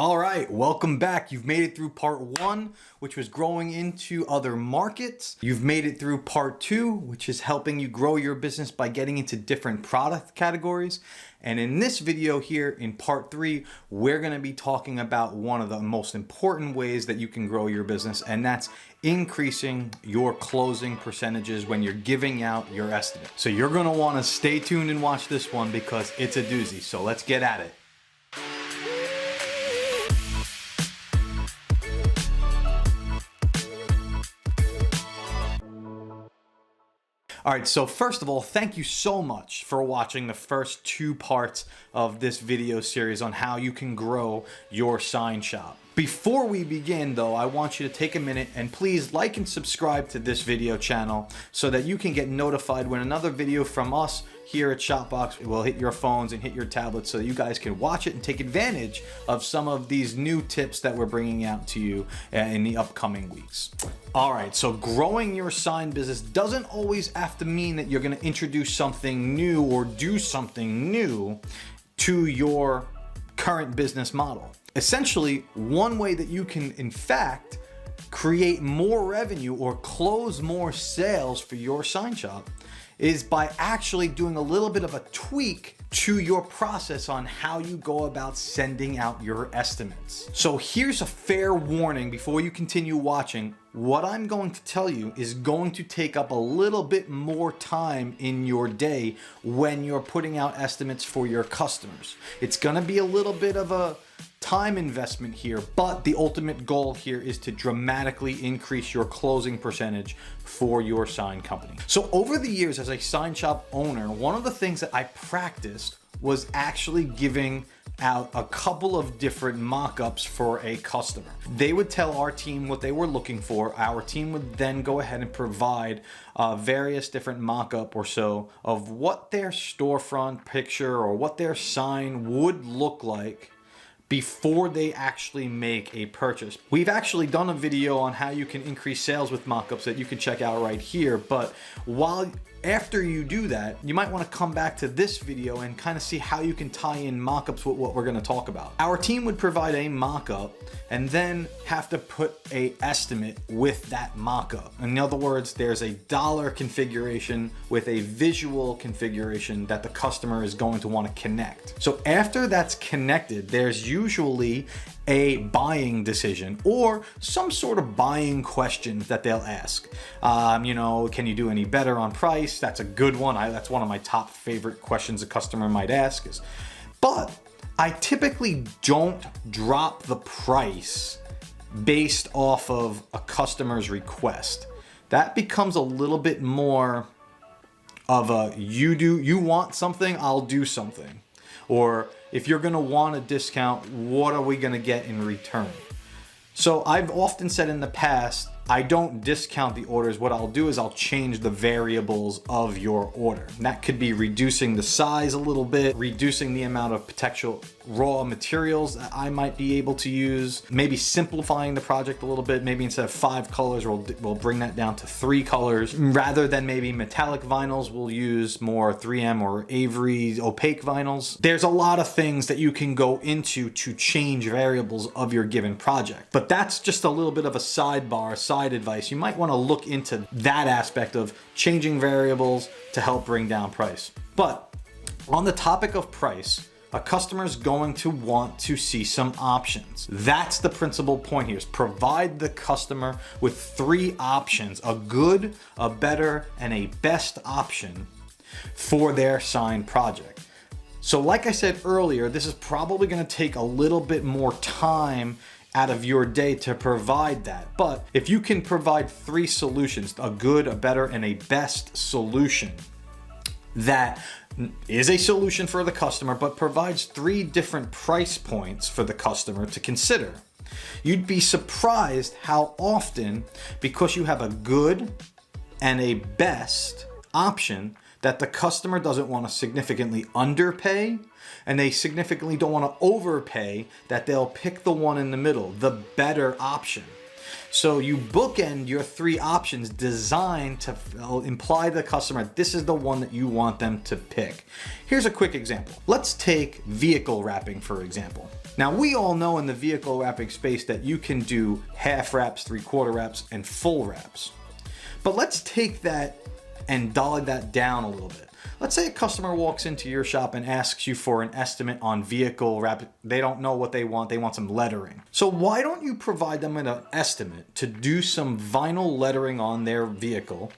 All right, welcome back. You've made it through part one, which was growing into other markets. You've made it through part two, which is helping you grow your business by getting into different product categories. And in this video here, in part three, we're gonna be talking about one of the most important ways that you can grow your business, and that's increasing your closing percentages when you're giving out your estimate. So you're gonna wanna stay tuned and watch this one because it's a doozy. So let's get at it. All right, so first of all, thank you so much for watching the first two parts of this video series on how you can grow your sign shop. Before we begin though, I want you to take a minute and please like and subscribe to this video channel so that you can get notified when another video from us here at Shopbox will hit your phones and hit your tablets so that you guys can watch it and take advantage of some of these new tips that we're bringing out to you in the upcoming weeks. All right, so growing your sign business doesn't always have to mean that you're gonna introduce something new or do something new to your current business model. Essentially, one way that you can, in fact, create more revenue or close more sales for your sign shop is by actually doing a little bit of a tweak to your process on how you go about sending out your estimates. So here's a fair warning before you continue watching. What I'm going to tell you is going to take up a little bit more time in your day when you're putting out estimates for your customers. It's gonna be a little bit of a time investment here, but the ultimate goal here is to dramatically increase your closing percentage for your sign company. So over the years as a sign shop owner, one of the things that I practiced was actually giving out a couple of different mock-ups for a customer. They would tell our team what they were looking for. Our team would then go ahead and provide various different mock-up or so of what their storefront picture or what their sign would look like before they actually make a purchase. We've actually done a video on how you can increase sales with mock-ups that you can check out right here, but after you do that, you might want to come back to this video and kind of see how you can tie in mock-ups with what we're going to talk about. Our team would provide a mock-up and then have to put a estimate with that mock-up. In other words, there's a dollar configuration with a visual configuration that the customer is going to want to connect. So after that's connected, there's usually a buying decision or some sort of buying questions that they'll ask. You know, can you do any better on price? That's a good one. That's one of my top favorite questions a customer might ask is, but I typically don't drop the price based off of a customer's request. That becomes a little bit more of a you want something, I'll do something. Or if you're gonna want a discount, what are we gonna get in return? So I've often said in the past, I don't discount the orders. What I'll do is I'll change the variables of your order. And that could be reducing the size a little bit, reducing the amount of potential raw materials that I might be able to use, maybe simplifying the project a little bit. Maybe instead of 5 colors, we'll bring that down to 3 colors. Rather than maybe metallic vinyls, we'll use more 3M or Avery opaque vinyls. There's a lot of things that you can go into to change variables of your given project. But that's just a little bit of a sidebar, side advice. You might want to look into that aspect of changing variables to help bring down price. But on the topic of price, a customer is going to want to see some options. That's the principal point here, is provide the customer with 3 options, a good, a better, and a best option for their sign project. So like I said earlier, this is probably going to take a little bit more time out of your day to provide that. But if you can provide 3 solutions, a good, a better, and a best solution that is a solution for the customer, but provides 3 different price points for the customer to consider, you'd be surprised how often, because you have a good and a best option, that the customer doesn't want to significantly underpay and they significantly don't want to overpay, that they'll pick the one in the middle, the better option. So you bookend your 3 options designed to imply to the customer this is the one that you want them to pick. Here's a quick example. Let's take vehicle wrapping for example. Now, we all know in the vehicle wrapping space that you can do half wraps, 3/4 wraps, and full wraps. But let's take that and dial that down a little bit. Let's say a customer walks into your shop and asks you for an estimate on vehicle wrap. They don't know what they want some lettering. So why don't you provide them an estimate to do some vinyl lettering on their vehicle,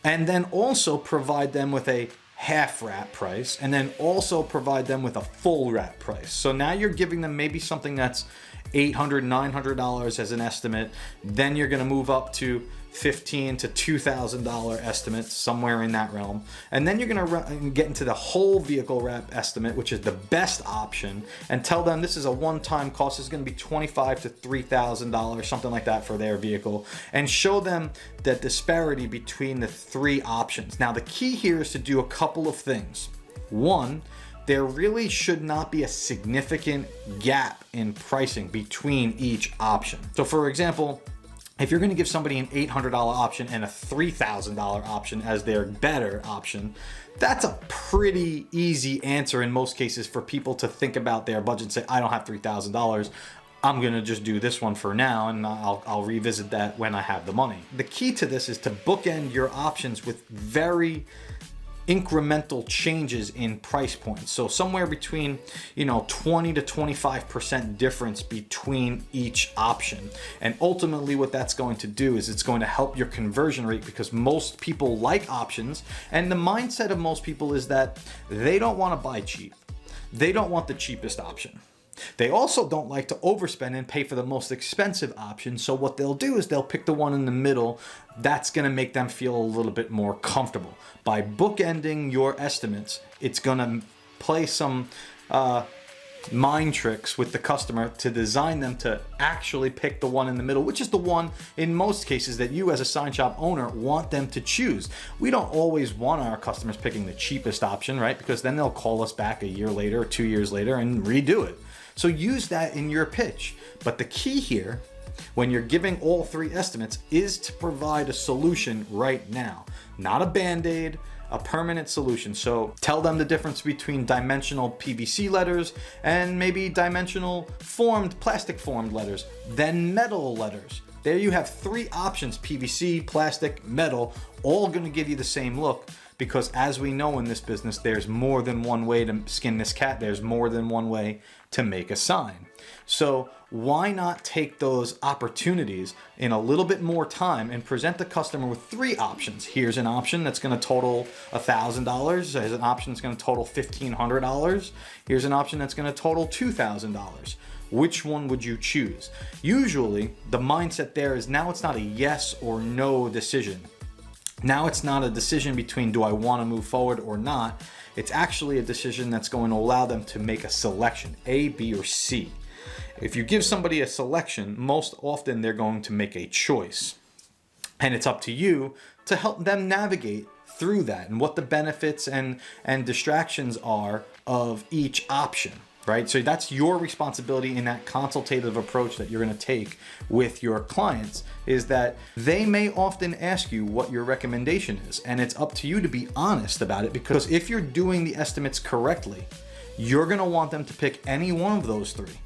and then also provide them with a half wrap price, and then also provide them with a full wrap price. So now you're giving them maybe something that's $800, $900 as an estimate. Then you're gonna move up to $1,500 to $2,000 estimates, somewhere in that realm. And then you're gonna get into the whole vehicle wrap estimate, which is the best option, and tell them this is a one-time cost. It's gonna be $2,500 to $3,000, something like that for their vehicle, and show them the disparity between the three options. Now, the key here is to do a couple of things. One, there really should not be a significant gap in pricing between each option. So for example, if you're going to give somebody an $800 option and a $3,000 option as their better option, that's a pretty easy answer in most cases for people to think about their budget and say, I don't have $3,000. I'm going to just do this one for now, and I'll revisit that when I have the money. The key to this is to bookend your options with very incremental changes in price points. So somewhere between 20 to 25% difference between each option. And ultimately what that's going to do is it's going to help your conversion rate, because most people like options, and the mindset of most people is that they don't want to buy cheap. They don't want the cheapest option. They also don't like to overspend and pay for the most expensive option. So what they'll do is they'll pick the one in the middle. That's going to make them feel a little bit more comfortable. By bookending your estimates, it's going to play some mind tricks with the customer to design them to actually pick the one in the middle, which is the one in most cases that you as a sign shop owner want them to choose. We don't always want our customers picking the cheapest option, right? Because then they'll call us back a year later or 2 years later and redo it. So use that in your pitch. But the key here, when you're giving all three estimates, is to provide a solution right now, not a band-aid, a permanent solution. So tell them the difference between dimensional PVC letters and maybe dimensional plastic formed letters, then metal letters. There you have three options: PVC, plastic, metal, all going to give you the same look. Because as we know in this business, there's more than one way to skin this cat. There's more than one way to make a sign. So why not take those opportunities in a little bit more time and present the customer with three options? Here's an option that's going to total $1,000. Here's an option that's going to total $1,500. Here's an option that's going to total $2,000. Which one would you choose? Usually the mindset there is now it's not a yes or no decision. Now it's not a decision between do I want to move forward or not. It's actually a decision that's going to allow them to make a selection, A, B, or C. If you give somebody a selection, most often they're going to make a choice. And it's up to you to help them navigate through that and what the benefits and distractions are of each option. Right? So that's your responsibility in that consultative approach that you're going to take with your clients, is that they may often ask you what your recommendation is. And it's up to you to be honest about it, because if you're doing the estimates correctly, you're going to want them to pick any one of those three.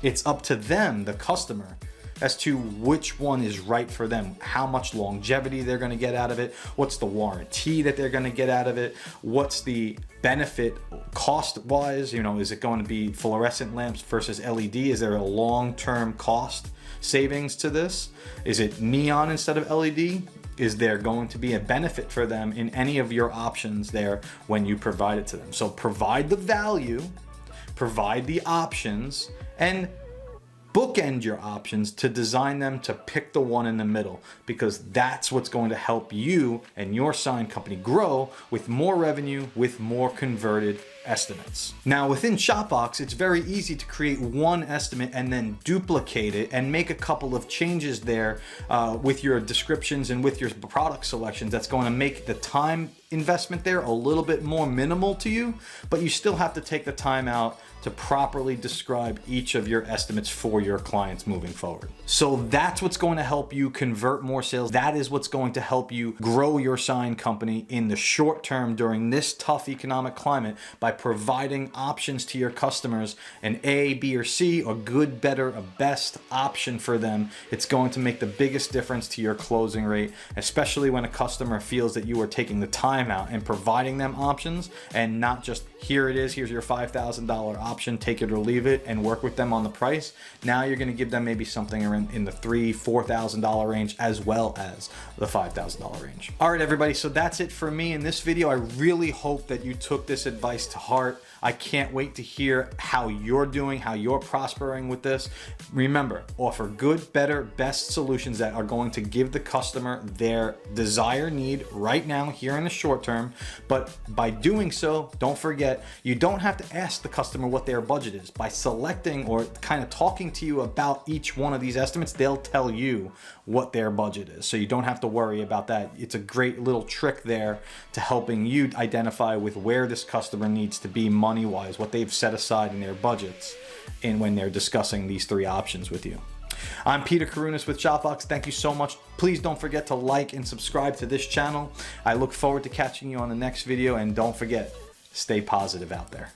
It's up to them, the customer, as to which one is right for them, how much longevity they're going to get out of it, what's the warranty that they're going to get out of it, what's the benefit cost-wise, is it going to be fluorescent lamps versus LED? Is there a long-term cost savings to this? Is it neon instead of LED? Is there going to be a benefit for them in any of your options there when you provide it to them? So provide the value, provide the options, and bookend your options to design them to pick the one in the middle, because that's what's going to help you and your sign company grow with more revenue, with more converted estimates. Now within Shopbox, it's very easy to create one estimate and then duplicate it and make a couple of changes there with your descriptions and with your product selections. That's going to make the time investment there a little bit more minimal to you, but you still have to take the time out to properly describe each of your estimates for your clients moving forward. So that's what's going to help you convert more sales. That is what's going to help you grow your sign company in the short term during this tough economic climate, by providing options to your customers, an A, B, or C, a good, better, a best option for them. It's going to make the biggest difference to your closing rate, especially when a customer feels that you are taking the time out and providing them options, and not just, here it is, here's your $5,000 option, take it or leave it, and work with them on the price. Now you're going to give them maybe something around in the $3,000-$4,000 range, as well as the $5,000 range. All right, everybody, so that's it for me in this video. I really hope that you took this advice to heart. I can't wait to hear how you're doing, how you're prospering with this. Remember, offer good, better, best solutions that are going to give the customer their desired need right now, here in the short term. But by doing so, don't forget, you don't have to ask the customer what their budget is. By selecting or kind of talking to you about each one of these estimates, they'll tell you what their budget is. So you don't have to worry about that. It's a great little trick there to helping you identify with where this customer needs to be money-wise, what they've set aside in their budgets, and when they're discussing these three options with you. I'm Peter Kourounis with Shopbox. Thank you so much. Please don't forget to like and subscribe to this channel. I look forward to catching you on the next video, and don't forget, stay positive out there.